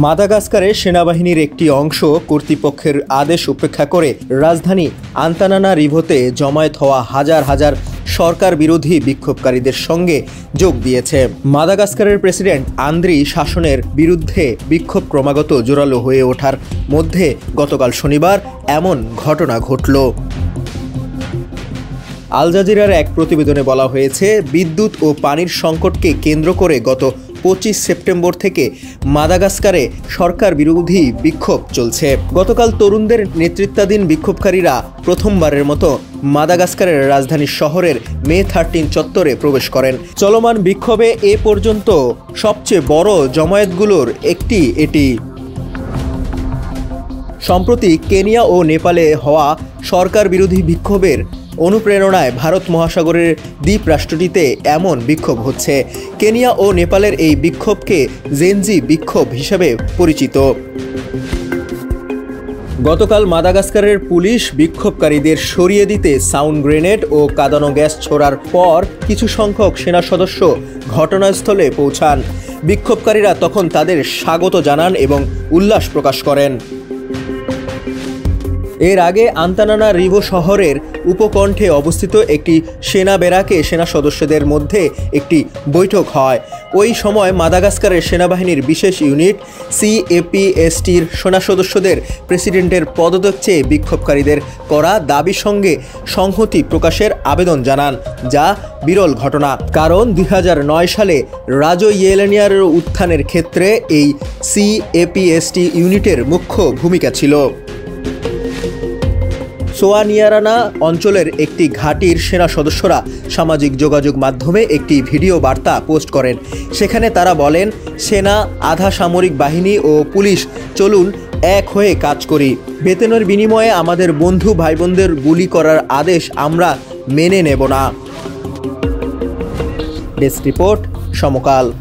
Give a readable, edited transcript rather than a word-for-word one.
মাদাগাস্কারে সেনাবাহিনীর একটি অংশ কর্তৃপক্ষের আদেশ উপেক্ষা করে রাজধানী আন্তানানারিভোতে জমায়েত হওয়া হাজার হাজার সরকার বিরোধী বিক্ষোভকারীদের সঙ্গে যোগ দিয়েছে। মাদাগাস্কারের প্রেসিডেন্ট আন্দ্রি শাসনের বিরুদ্ধে বিক্ষোভ ক্রমাগত জোরালো হয়ে ওঠার মধ্যে গতকাল শনিবার এমন ঘটনা ঘটল। আল জাজিরার এক প্রতিবেদনে বলা হয়েছে, বিদ্যুৎ ও পানির সংকটকে কেন্দ্র করে গত 25 সেপ্টেম্বর থেকে মাদাগাস্কারে সরকার বিরোধী বিক্ষোভ চলছে। গতকাল তরুণদের নেতৃত্বাধীন বিক্ষোভকারীরা প্রথমবারের মতো মাদাগাস্কারের রাজধানী শহরের মে 13 চত্বরে প্রবেশ করেন। চলমান বিক্ষোভে এ পর্যন্ত সবচেয়ে বড় জমায়েতগুলোর একটি এটি। সম্প্রতি কেনিয়া ও নেপালে হওয়া সরকার বিরোধী বিক্ষোভের অনুপ্রেরণায় ভারত মহাসাগরের দ্বীপ রাষ্ট্রটিতে এমন বিক্ষোভ হচ্ছে। কেনিয়া ও নেপালের এই বিক্ষোভকে জেনজি বিক্ষোভ হিসেবে পরিচিত। গতকাল মাদাগাস্কারের পুলিশ বিক্ষোভকারীদের সরিয়ে দিতে সাউন্ড গ্রেনেড ও কাঁদানো গ্যাস ছোড়ার পর কিছু সংখ্যক সেনা সদস্য ঘটনাস্থলে পৌঁছান। বিক্ষোভকারীরা তখন তাদের স্বাগত জানান এবং উল্লাস প্রকাশ করেন। এর আগে আন্তানানারিভো শহরের উপকণ্ঠে অবস্থিত একটি সেনা ব্যারাকে সেনা সদস্যদের মধ্যে একটি বৈঠক হয়। ওই সময় মাদাগাস্কারের সেনাবাহিনীর বিশেষ ইউনিট CAPSTর সেনা সদস্যদের প্রেসিডেন্টের পদত্যাগ চেয়ে বিক্ষোভকারীদের করা দাবির সঙ্গে সংহতি প্রকাশের আবেদন জানান, যা বিরল ঘটনা। কারণ 2009 সালে রাজো ইয়েলেনিয়ার উত্থানের ক্ষেত্রে এই CAPST ইউনিটের মুখ্য ভূমিকা ছিল। সোয়ানিয়ারানা অঞ্চলের একটি ঘাঁটির সেনা সদস্যরা সামাজিক যোগাযোগ মাধ্যমে একটি ভিডিও বার্তা পোস্ট করেন। সেখানে তারা বলেন, সেনা, আধা সামরিক বাহিনী ও পুলিশ, চলুন এক হয়ে কাজ করি। বেতনের বিনিময়ে আমাদের বন্ধু ভাইবোনদের গুলি করার আদেশ আমরা মেনে নেব না। ডেস্ক রিপোর্ট, সমকাল।